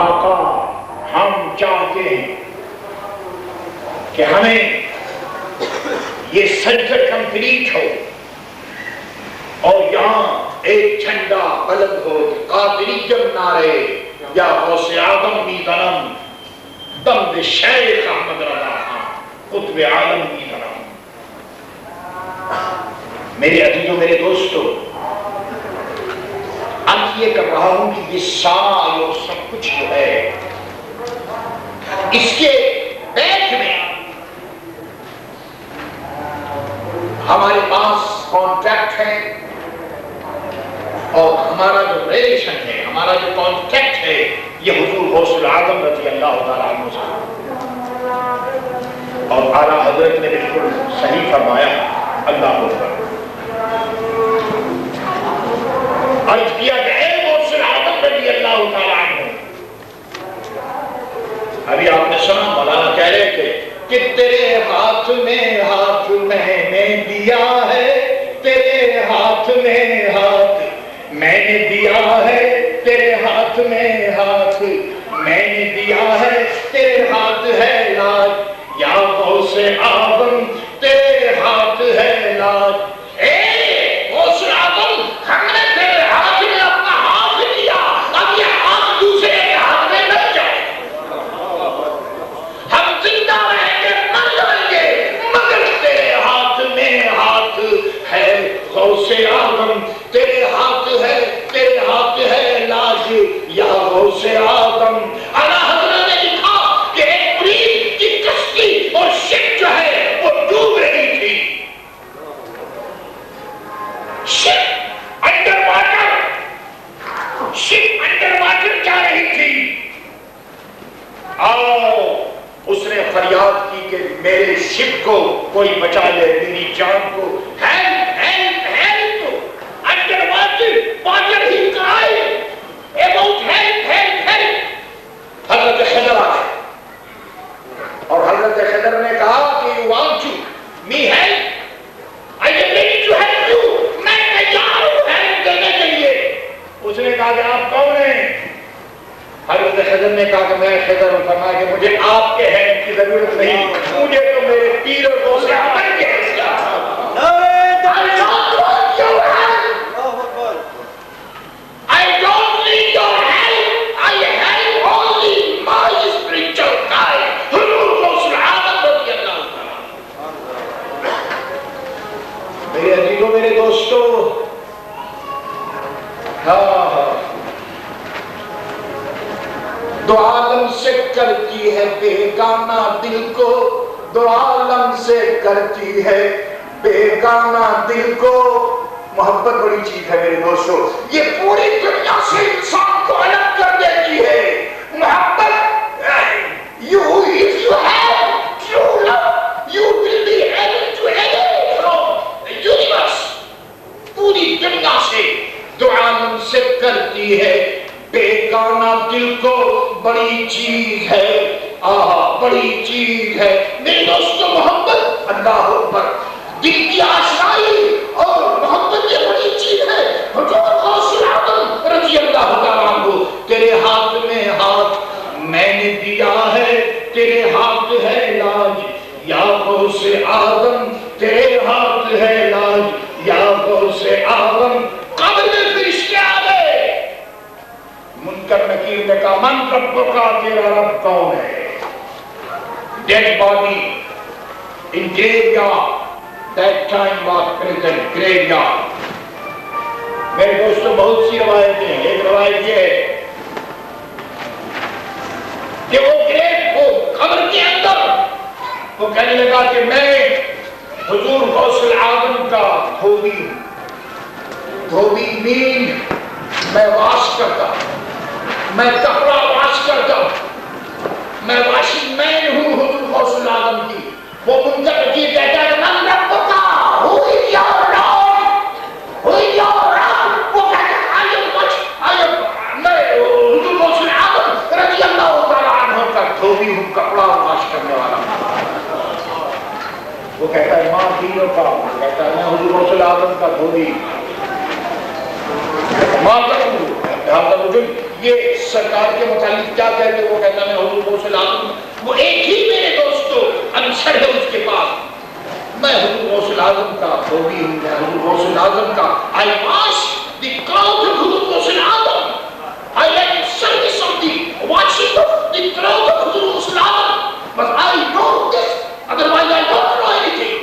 آقا ہم چاہتے ہیں کہ ہمیں یہ سجدہ کمپلیٹ ہو اور یہاں ایک جھنڈا بلند ہو، قادریت نعرے یا غوث اعظم می دنم دم شیخ احمد رضا خان قطب عالم می دنم۔ میرے عزیزوں، میرے دوستو، اب یہ کر رہا ہوں کہ یہ سارا اور سب کچھ جو ہے اس کے بیک میں ہمارے پاس کانٹریکٹ ہے اور ہمارا جو ریلیشن ہے، ہمارا جو کانٹریکٹ ہے یہ حضور غوث العظم رضی اللہ تعالیٰ عنہ سے، اور اعلیٰ حضرت نے بالکل صحیح فرمایا، اللہ اکبر، عرض کیا کہ اے غوث العظم رضی اللہ تعالیٰ عنہ، ابھی آپ نے سنا مولانا کہہ رہے تھے کہ تیرے ہاتھ میں نے دیا ہے، تیرے ہاتھ میں نے دیا ہے، تیرے ہاتھ میں نے دیا ہے، تیرے ہاتھ ہے لاج یا غوث اعظم، تیرے ہاتھ ہے لاج۔ اے غوث اعظم، ہم نے تیرے ہاتھ میں اپنا ہاتھ دیا، اب یہ ہاتھ دوسرے کے ہاتھ میں نہ جائے، ہم زندہ رہیں گے مر جائیں گے، مگر تیرے ہاتھ میں ہاتھ ہے غوث اعظم، تیرے ہاتھ ہے لاج یا غوث اعظم۔ اعلیٰ حضرت نے لکھا کہ ایک مریض کی کشتی اور شپ جو ہے وہ ڈوب رہی تھی، شپ انڈر واٹر جا رہی تھی، اس نے فریاد کی کہ میرے شپ کو کوئی بچا لے، میری جان کو، ہیلپ انڈر واٹر ہی کرائے اباؤٹ ہیلپ۔ حضرت خضر آئے اور حضرت خضر نے کہا کہ you want to me help, I am ready to help you, میں تیار ہوں ہیلپ دینے کے لیے۔ اس نے کہا کہ آپ کون ہیں؟ حضرت خضر نے کہا کہ میں خضر ہوں۔ فرمایا کہ مجھے آپ کے ہیلپ کی ضرورت نہیں، مجھے تو میرے پیر اور غوث اعظم کے ہیلپ کی میرے دوستو، دو عالم سے کرتی ہے بیگانہ دل کو، دو عالم سے کرتی ہے بیگانہ دل کو۔ محبت بڑی چیز ہے میرے دوستو، یہ پوری دنیا سے انسان کو الگ کر دیتی ہے۔ محبت، if you have true love, you will be able to elevate from the universe۔ پوری دنیا سے دو عالم سے کرتی ہے بیگانہ دل کو، بڑی چیز ہے، بڑی چیز ہے میرے دوستو محبت۔ اللہ اکبر، دل کی آشنائی اور محبت یہ بڑی چیز ہے۔ حضور غوث اعظم رضی اللہ تعالیٰ عنہ، تیرے ہاتھ میں ہاتھ میں نے دیا ہے، تیرے ہاتھ ہے لاج یا غوث اعظم، تیرے ہاتھ ہے لاج یا غوث اعظم۔ قبر میں فرشتے آ گئے، منکر نکیر نے کہا من ربک، تیرا رب کون ہے؟ Dead body in graveyard، that time was prison graveyard۔ میرے دوستوں بہت سی روایتیں ہیں، ایک روایت یہ ہے کہ وہ قبر کے اندر وہ کہنے لگا کہ میں حضور غوث العظم کا دھوبی ہوں۔ دھوبی مین میں واش کرتا ہوں، میں کپڑا واش کرتا ہوں، میں واشنگ مین ہوں حضور غوث العظم کی۔ وہ منکر نکیر کہتا ہے من ربک، who is your Lord, who is your Lord؟ وہ کہتا ہے میں حضور غوث العظم رضی اللہ تعالیٰ عنہ کا دھوبی ہوں، کپڑا واش کرنے والا۔ وہ کہتا ہے ماں دینوں کا، وہ کہتا ہے میں حضور غوث العظم کا دھوبی۔ یہ سرکار کے متعلق کیا کہتے وہ کہتا میں حضور غوث العظم، وہ ایک ہی میرے دوستو عنصر ہے اس کے پاس، میں حضور غوث العظم کا خوبی ہوں، میں حضور غوث العظم کا I wash the cloth of حضور غوث العظم، I like service of the washing of the cloth of حضور غوث العظم، but I know this, otherwise I don't know anything.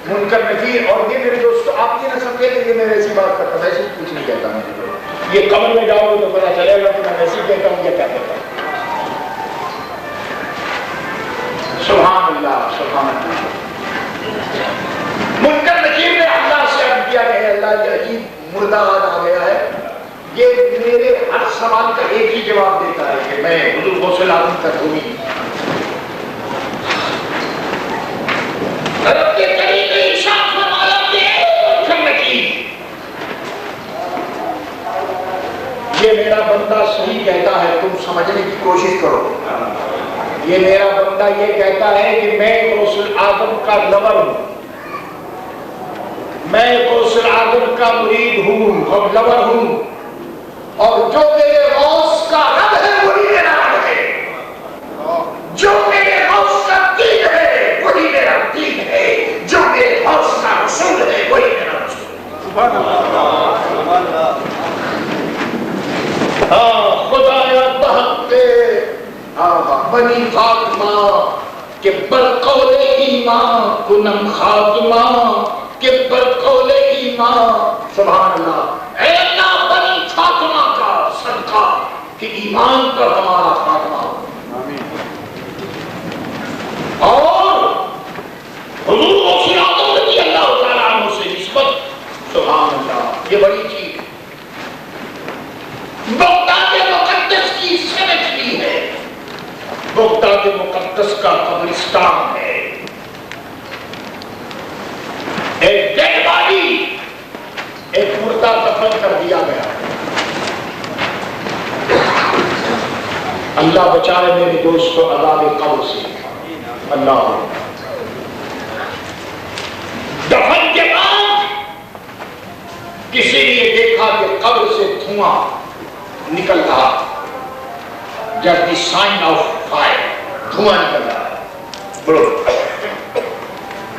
منکر نکیر اور یہ میرے دوستو آپ کی نہ سمجھے کہ یہ میں ویسی بات کرتا ہوں، ایسی کچھ نہیں کہتا ہوں، یہ قبر میں جاؤ گے تو پتہ چلے گا کہ میں ویسی کہتا ہوں یا کیا کہتا ہوں. سبحان اللہ سبحان اللہ. منکر نکیر نے اللہ سے عرض کیا کہ اللہ یہ عجیب مردہ آ گیا ہے، یہ میرے ہر سوال کا ایک ہی جواب دیتا ہے کہ میں حضور غوث العظم کا خوبی رب کے قریب ارشاد فرمایا کہ منکر نکیر یہ میرا بندہ صحیح کہتا ہے، تم سمجھنے کی کوشش کرو. یہ میرا بندہ یہ کہتا ہے کہ میں غوث العظم کا لور ہوں، میں غوث العظم کا مرید ہوں اور لور ہوں، اور جو میرے غوث کا رب ہے وہی میرا رب ہے، جو میرے غوث کا دین ہے وہی میرا دین ہے، جو میرے غوث کا رسول ہے وہی میرا رسول ہے. سبحان اللہ. خدایا بحق بنی فاطمہ کہ برقول ایمان کنم خاتمہ، کہ برقول ایمان. سبحان اللہ. اے اللہ بنی فاطمہ کا صدقہ کہ ایمان پر ہمارا خاتمہ ہو. اور حضور غوث العظم رضی اللہ تعالیٰ عنہ سے نسبت. سبحان اللہ. یہ بڑی چیز بغداد مقدس کی سیمیٹری ہے، بغداد مقدس کا قبرستان ہے. ایک ڈیڈ باڈی، ایک مردہ دفن کر دیا گیا. اللہ بچائے میرے دوستو عذاب قبر سے. اللہ دفن کے بعد کسی نے دیکھا کہ قبر سے دھواں نکل رہا، جب دی سائن آف فائر، دھواں نکل رہا.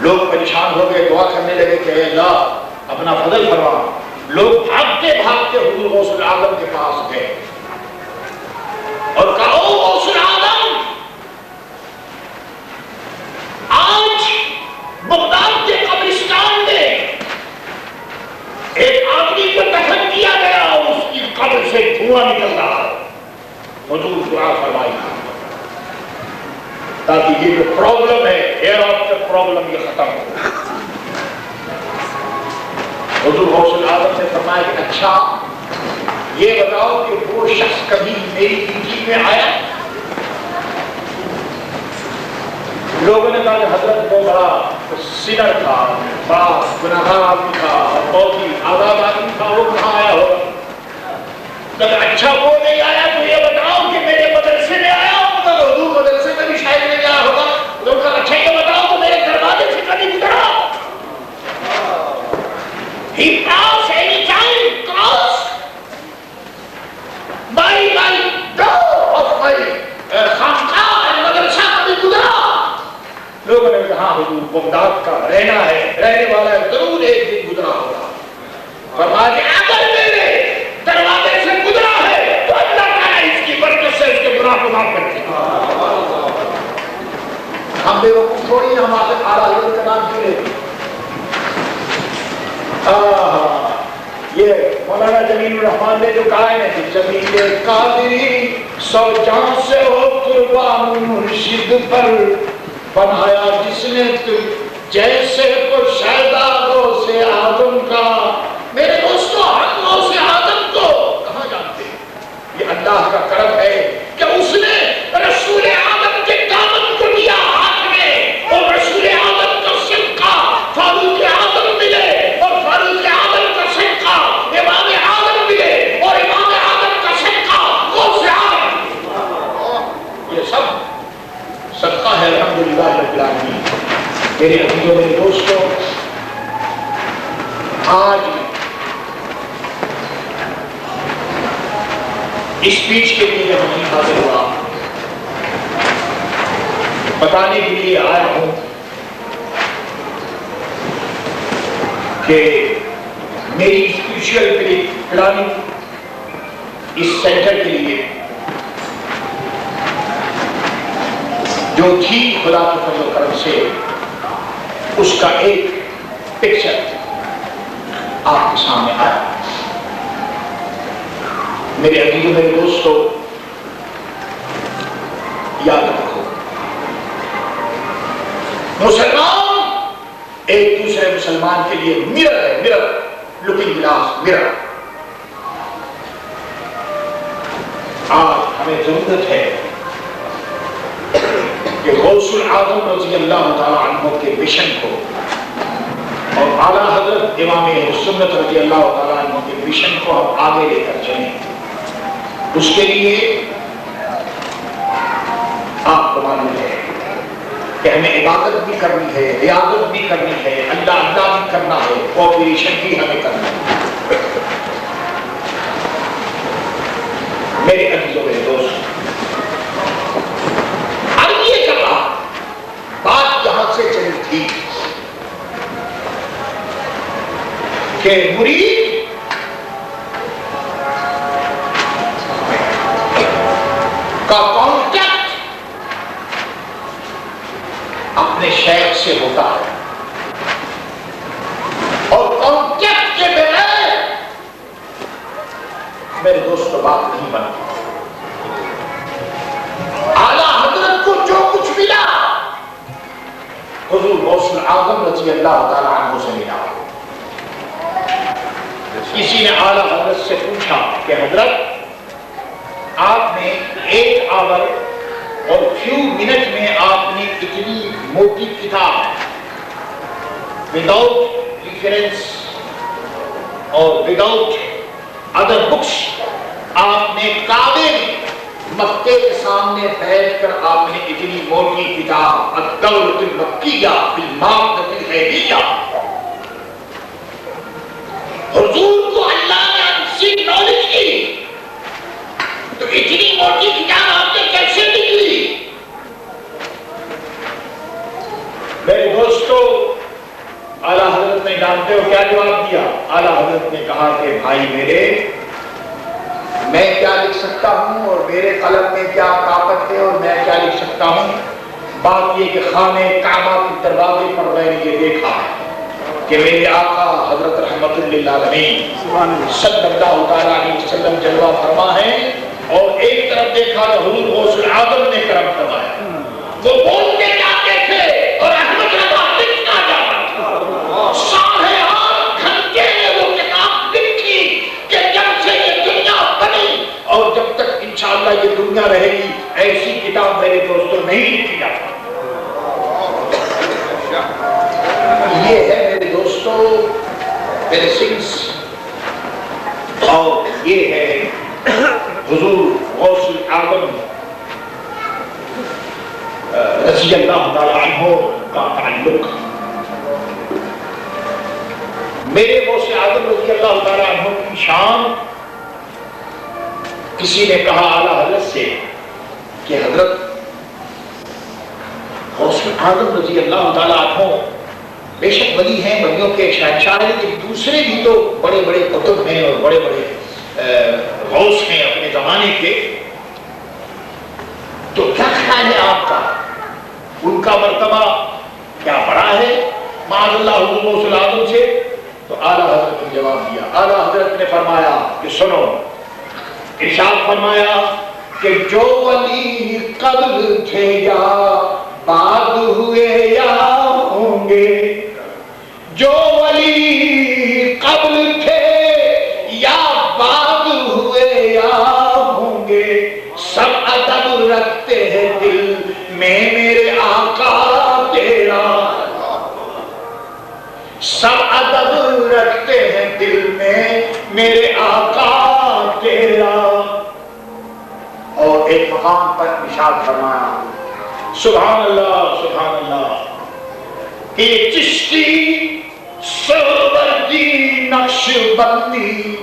لوگ پریشان ہو گئے، دعا کرنے لگے کہ اے اللہ اپنا فضل فرما. لوگ بھاگتے بھاگتے حضور غوث العظم کے پاس گئے اور کہا او غوث العظم، آج بغداد کے قبرستان میں ایک آدمی کو دفن کیا گیا، اس کی قبر سے دھواں نکل رہا ہے. حضور دعا فرمائی تاکہ یہ جو پرابلم ہے ایئر آف دا پرابلم یہ ختم ہو. حضور غوث العظم نے فرمایا کہ اچھا یہ بتاؤ کہ وہ شخص کبھی میری ڈیوٹی میں آیا؟ لوگوں نے کہا کہ حضرت وہ بڑا سینر تھا، بڑا گناہگار آدمی تھا، بہت ہی آزاد آدمی تھا، وہ کہاں آیا ہوگا؟ اچھا وہ نہیں آیا تو یہ بتاؤ کہ میرے مدرسے میں آیا ہوگا؟ حضور مدرسے میں بھی شاید نہیں آیا ہوگا. تو اچھا یہ بتاؤ تو میرے دروازے سے کبھی گزرا؟ He passed any time cross by my door of my خانقاہ مدرسہ کبھی گزرا؟ لوگوں نے کہا حضور بغداد کا رہنا ہے، رہنے والا ہے، ضرور ایک دن گزرا ہوگا. فرمایا کہ اگر میرے دروازے سے گزرا ہے تو اللہ تعالیٰ اس کی برکت سے اس کے گناہ کو معاف کرتے ہیں. ہم بے وقوف تھوڑی ہیں، ہم آخر اعلیٰ حضرت کا نام کیوں لیتے ہیں؟ یہ مولانا جمیل الرحمان نے جو کہا ہے کہ جمیل قادری سو جان سے ہو قربان مرشد پر، بنایا جس نے جیسے کو شہزادوں سے آدم کا. میرے دوستو ہم غوث اعظم کو کہاں جانتے ہیں؟ یہ اللہ کا کرم ہے کہ اس نے رسول اعظم کے دامن کو لیا ہاتھ میں، اور رسول اعظم کا صدقہ فاروق اعظم ملے، اور فاروق اعظم کا صدقہ امام اعظم ملے، اور امام اعظم کا صدقہ غوث اعظم. یہ سب صدقہ ہے الحمدللہ رب العالمین. میرے عزیزوں میرے دوستوں، آج اسپیچ کے لیے میں نہیں حاضر ہوا، بتانے کے لیے آیا ہوں کہ میری اسپیشل پلاننگ اس سینٹر کے لیے جو تھی خدا کے فضل و کرم سے، اس کا ایک پکچر آپ کے سامنے آیا۔ میرے عزیزوں، میرے دوستو، یاد رکھو، مسلمان ایک دوسرے مسلمان کے لیے مرر ہے، مرر، لوکنگ گلاس، مرر۔ آج ہمیں ضرورت ہے کہ غوث العظم رضی اللہ تعالیٰ عنہ کے مشن کو اور اعلیٰ حضرت امام اہل سنت رضی اللہ تعالیٰ عنہ کے مشن کو ہم آگے لے کر چلیں۔ اس کے لیے آپ کو معلوم ہے کہ ہمیں عبادت بھی کرنی ہے، ریاضت بھی کرنی ہے، اللہ اللہ بھی کرنا ہے، کوآپریشن بھی ہمیں کرنا ہے۔ میرے عزیزوں، میرے دوست، اب یہ کر رہا بات یہاں سے چلی تھی کہ مرید کا کانٹیکٹ اپنے شیخ سے ہوتا ہے، اور کانٹیکٹ کے بغیر میرے دوست بات نہیں بنتی۔ اعلیٰ حضرت کو جو کچھ ملا حضور غوث العظم رضی اللہ تعالیٰ عنہ سے ملا۔ کسی نے اعلیٰ حضرت سے پوچھا کہ حضرت، آپ نے ایک آور اور فیو منٹ میں آپ نے اتنی موٹی کتاب وداؤٹ ریفرنس اور وداؤٹ ادر بکس، آپ نے کعبے مکے کے سامنے بیٹھ کر آپ نے اتنی موٹی کتاب الدولۃ المکیہ فی المادۃ الغیبیہ، حضور کو اللہ نے ان سے نالج کی، تو اتنی موٹی کتاب آپ نے کیسے نکلی؟ میرے دوستو، اعلیٰ حضرت نے جانتے ہو کیا جواب دیا؟ اعلیٰ حضرت نے کہا کہ بھائی میرے، میں کیا لکھ سکتا ہوں اور میرے قلم میں کیا طاقت ہے اور میں کیا لکھ سکتا ہوں؟ بات یہ کہ خانہ کعبہ کے دروازے پر میں نے یہ دیکھا کہ میرے آقا حضرت رحمت للعالمین صلی اللہ تعالیٰ علیہ وسلم جلوہ فرما ہے، اور ایک طرف دیکھا تو حضور غوث العظم نے کرم فرمایا۔ وہ بولتے جاتے تھے اور احمد رضا لکھتا جاتا تھا، سارے 8 گھنٹے میں وہ کتاب لکھی کہ جب سے یہ دنیا بنی اور جب تک انشاءاللہ یہ دنیا رہے گی ایسی کتاب میرے دوستوں نہیں لکھی جاتی۔ یہ ہے میرے دوستوں بلیسنگز، اور یہ ہے حضور غوث العظم رضی اللہ تعالیٰ عنہ کا تعلق۔ میرے غوث اعظم رضی اللہ تعالیٰ عنہ کی شان، کسی نے کہا اعلیٰ حضرت سے کہ حضرت غوث اعظم رضی اللہ تعالیٰ عنہ بے شک ولی ہیں، ولیوں کے شہنشاہ ہیں، لیکن دوسرے بھی تو بڑے بڑے قطب ہیں اور بڑے بڑے غوث ہیں اپنے زمانے کے، تو کیا خیال ہے آپ کا؟ ان کا مرتبہ کیا بڑا ہے معاذ اللہ حضور غوث العظم سے؟ تو اعلیٰ حضرت نے جواب دیا۔ اعلیٰ حضرت نے فرمایا کہ سنو، ارشاد فرمایا کہ جو ولی قبل تھے یا بعد ہوئے یا ہوں گے، جو ولی قبل تھے یا بعد ہوئے یا ہوں گے، سب ادب رکھتے ہیں دل میں میرے آقا تیرا، سب ادب رکھتے ہیں دل میں میرے آقا تیرا۔ اور ایک مقام پر ارشاد فرمایا، سبحان اللہ سبحان اللہ، کہ چشتی سروردی نقش بندی،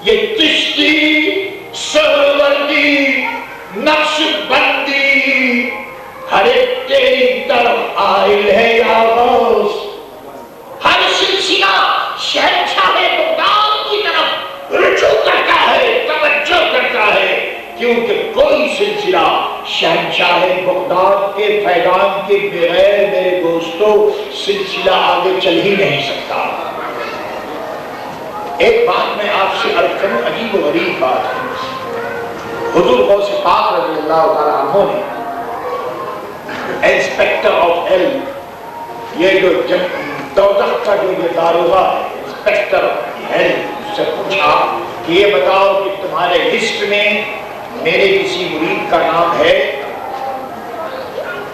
یہ چشتی سرور نقش بندی ہر ایک تیری طرف آئل ہے یا غوث، ہر سلسلہ شہنشاہ بغداد کی طرف رجوع کرتا ہے، توجہ کرتا ہے، کیونکہ کوئی سلسلہ شہنشاہ بغداد کے فیضان کے بغیر میرے دوستو سلسلہ آگے چل ہی نہیں سکتا۔ ایک بات میں آپ سے عرض کروں، عجیب و غریب بات ہے، حضور غوث پاک رضی اللہ تعالیٰ عنہ نے انسپیکٹر آف ہیلتھ، یہ جو دوزخ کا جو یہ داروغہ ہے، انسپیکٹر آف ہیلتھ، سے پوچھا کہ یہ بتاؤ کہ تمہارے لسٹ میں میرے کسی مرید کا نام ہے؟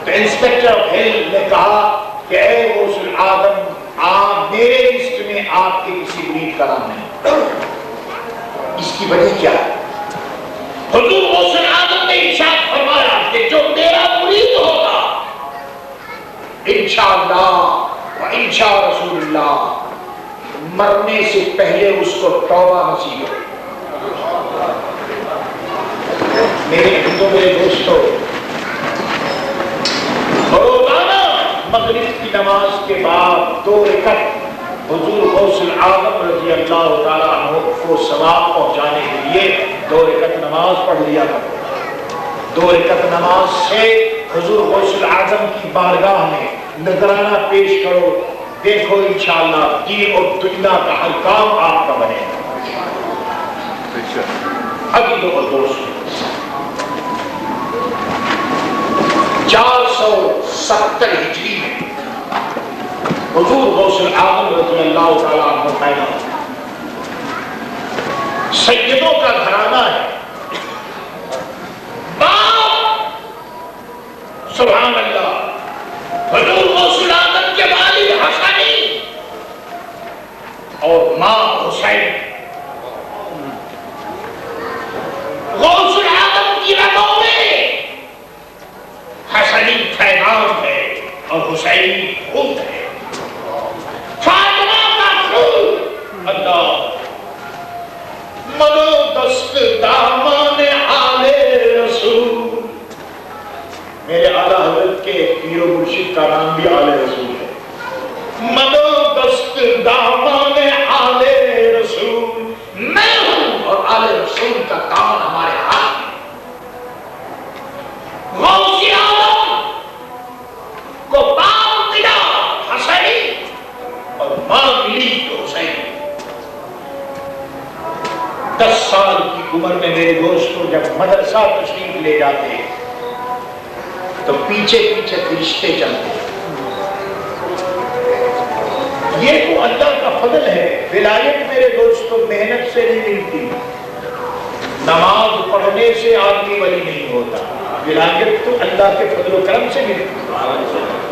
تو انسپیکٹر آف ہیلتھ نے کہا کہ اے غوث العالم، آپ میرے لسٹ میں آپ کے کسی مرید کا نام نہیں۔ اس کی وجہ کیا ہے؟ حضور غوث العالم نے ارشاد فرمایا کہ جو میرا مرید ہوگا انشاءاللہ و انشاء رسول اللہ، مرنے سے پہلے اس کو توبہ نصیب ہو۔ میرے ہندو میرے دوستو، روزانہ مغرب کی نماز کے بعد 2 رکعت حضور غوث العالم رضی اللہ تعالیٰ عنہ کو ثواب پہنچانے کے لیے 2 رکعت نماز پڑھ لیا کرو۔ 2 رکعت نماز سے حضور غوث العالم کی بارگاہ میں نذرانہ پیش کرو، دیکھو انشاءاللہ دین اور دنیا کا ہر کام آپ کا بنے گا۔ ابھی اور دوستو، 470 ہجری میں حضور غوث العالم رضی اللہ تعالیٰ عنہ پیدا ہوئے۔ سیدوں کا گھرانہ ہے، باپ سبحان اللہ، حضور غوث العالم کے والد حسنی اور ماں حسین۔ غوث العالم کی رگوں میں حسنی پیغام ہے اور حسینی خون ہے، فاطمہ کا خون۔ اللہ منو دست دامان آل رسول، میرے اعلیٰ حضرت کے پیر و مرشد کا نام بھی آل رسول ہے۔ منو دست دامان آل رسول، میں ہوں اور آل رسول کا دامن ہمارے ہاتھ میں۔ غوث اعظم کو باپ ملا حسنی اور ماں ملی تو حسین۔ 10 سال کی عمر میں میرے دوستوں جب مدرسہ تشریف لے جاتے تو پیچھے پیچھے فرشتے چلتے۔ یہ تو اللہ کا فضل ہے۔ ولایت میرے دوستوں محنت سے نہیں ملتی، نماز پڑھنے سے آدمی ولی نہیں ہوتا، ولایت تو اللہ کے فضل و کرم سے ملتی۔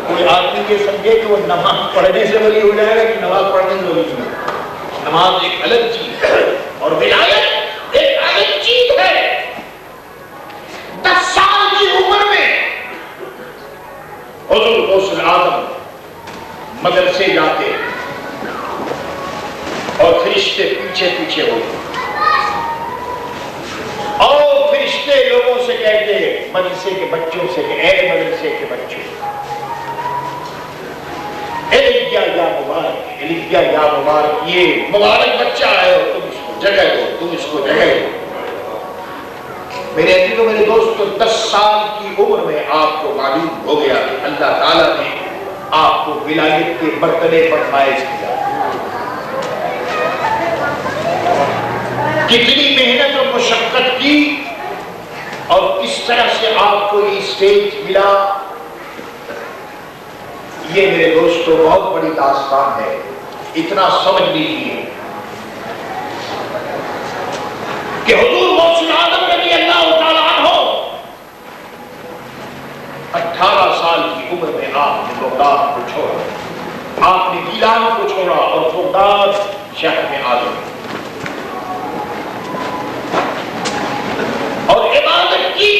کوئی آدمی یہ سمجھے کہ وہ نماز پڑھنے سے ولی ہو جائے گا کہ نماز پڑھنے سے ولی نہیں ہوگا۔ نماز ایک الگ چیز ہے اور ولایت ایک الگ چیز ہے۔ 10 سال کی عمر میں حضور غوث العالم مدرسے جاتے اور فرشتے پیچھے پیچھے ہوتے، اور فرشتے لوگوں سے کہتے مدرسے کے بچوں سے کہ اے مدرسے کے بچوں، الیہ یا مبارک، الیہ یا مبارک، یہ مبارک بچہ آئے ہو، تم اس کو جگہ دو، تم اس کو جگہ دو۔ میرے عزیزوں میرے دوستوں، 10 سال کی عمر میں آپ کو معلوم ہو گیا کہ اللہ تعالیٰ نے آپ کو ولایت کے مرتبے پر فائز کیا۔ کتنی محنت اور مشقت کی اور کس طرح سے آپ کو یہ اسٹیج ملا، یہ میرے دوستوں بہت بڑی داستان ہے۔ اتنا سمجھ لیجیے کہ حضور غوث العالم رضی اللہ تعالیٰ عنہ 18 سال کی عمر میں آپ نے بغداد کو چھوڑا، آپ نے گیلان کو چھوڑا اور بغداد شہر میں آ گئے اور عبادت کی۔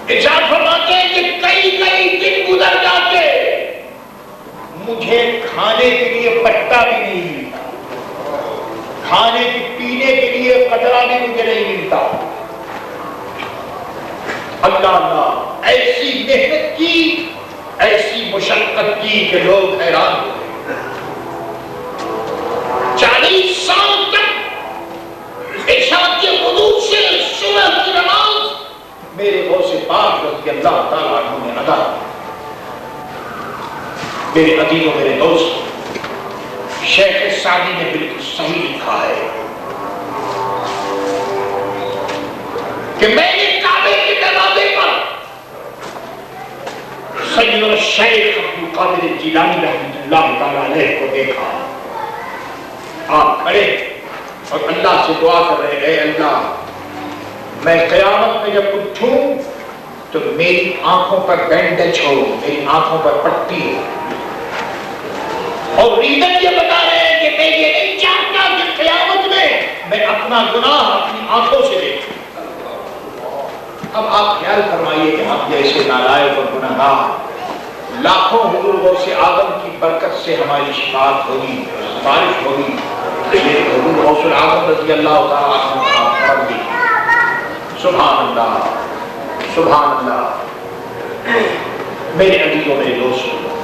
ارشاد فرماتے ہیں کہ کئی دن گزر جاتے، مجھے کھانے کے لیے پٹا بھی نہیں ملتا، کھانے کی پینے کے لیے قطرہ بھی مجھے نہیں ملتا۔ اللہ اللہ ایسی محنت کی، ایسی مشقت کی کہ لوگ حیران ہو گئے۔ 40 سال تک عشاء کے وضو سے صبح کی نماز میرے غوث پاک رضی اللہ تعالیٰ عنہ نے ادا کی۔ میرے عزیزوں، میرے دوست، شیخ سعدی نے بالکل صحیح لکھا ہے کہ میں نے کعبے کے دروازے پر سیدنا الشیخ عبد القادر الجیلانی رحمۃ اللہ تعالیٰ علیہ کو دیکھا۔ آپ کھڑے اور اللہ سے دعا کر رہے، اے اللہ، میں قیامت میں جب اٹھوں تو میری آنکھوں پر بینڈیج ہو، میری آنکھوں پر پٹی ہو۔ اور ریزن یہ بتا رہے ہیں کہ میں یہ نہیں چاہتا کہ قیامت میں اپنا گناہ اپنی آنکھوں سے دیکھوں۔ اب آپ خیال فرمائیے کہ ہم جیسے نالائق اور گنہگار لاکھوں حضور غوث اعظم کی برکت سے ہماری شفاعت ہوگی، سفارش ہوگی، یہ حضور غوث اعظم رضی اللہ تعالیٰ عنہ کا فرض بھی۔ سبحان اللہ، سبحان اللہ۔ میرے عزیزوں، میرے دوستوں،